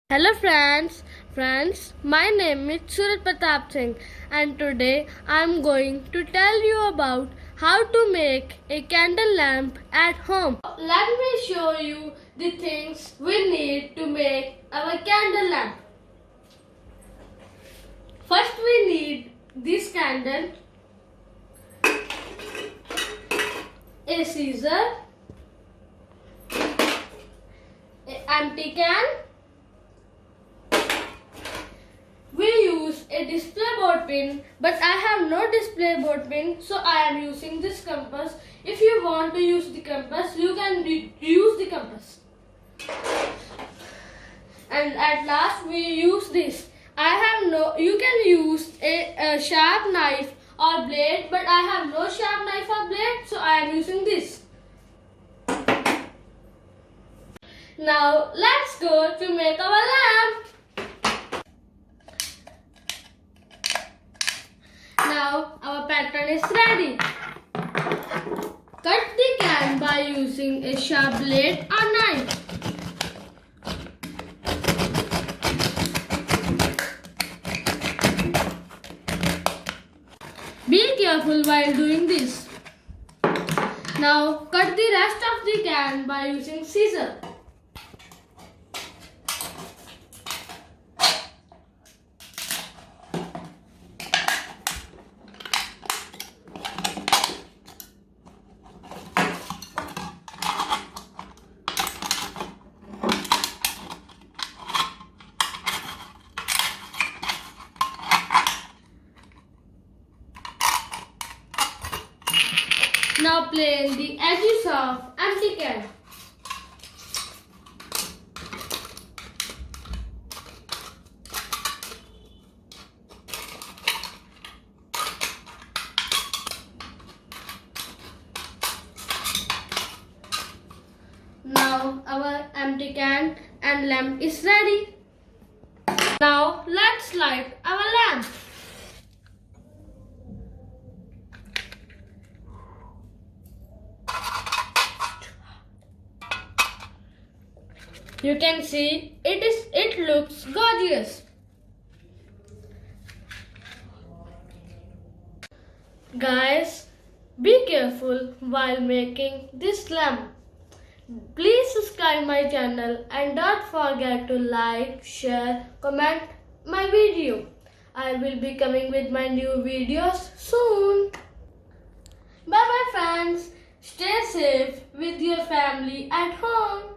Hello friends, my name is Surajpartap Singh and today I am going to tell you about how to make a candle lamp at home. Let me show you the things we need to make our candle lamp. First we need this candle, a scissor, an empty can. We use a display board pin, but I have no display board pin, so I am using this compass. If you want to use the compass, you can use the compass. And at last we use this. You can use a sharp knife or blade, but I have no sharp knife or blade, so I am using this. Now let's go to make our lamp. Now our pattern is ready. Cut the can by using a sharp blade or knife. Be careful while doing this. Now cut the rest of the can by using scissor. Now plane the edges of empty can. Now our empty can and lamp is ready. Now let's light our lamp. You can see it looks gorgeous. Guys, be careful while making this lamp. Please subscribe my channel and don't forget to like, share, comment my video. I will be coming with my new videos soon. Bye bye friends. Stay safe with your family at home.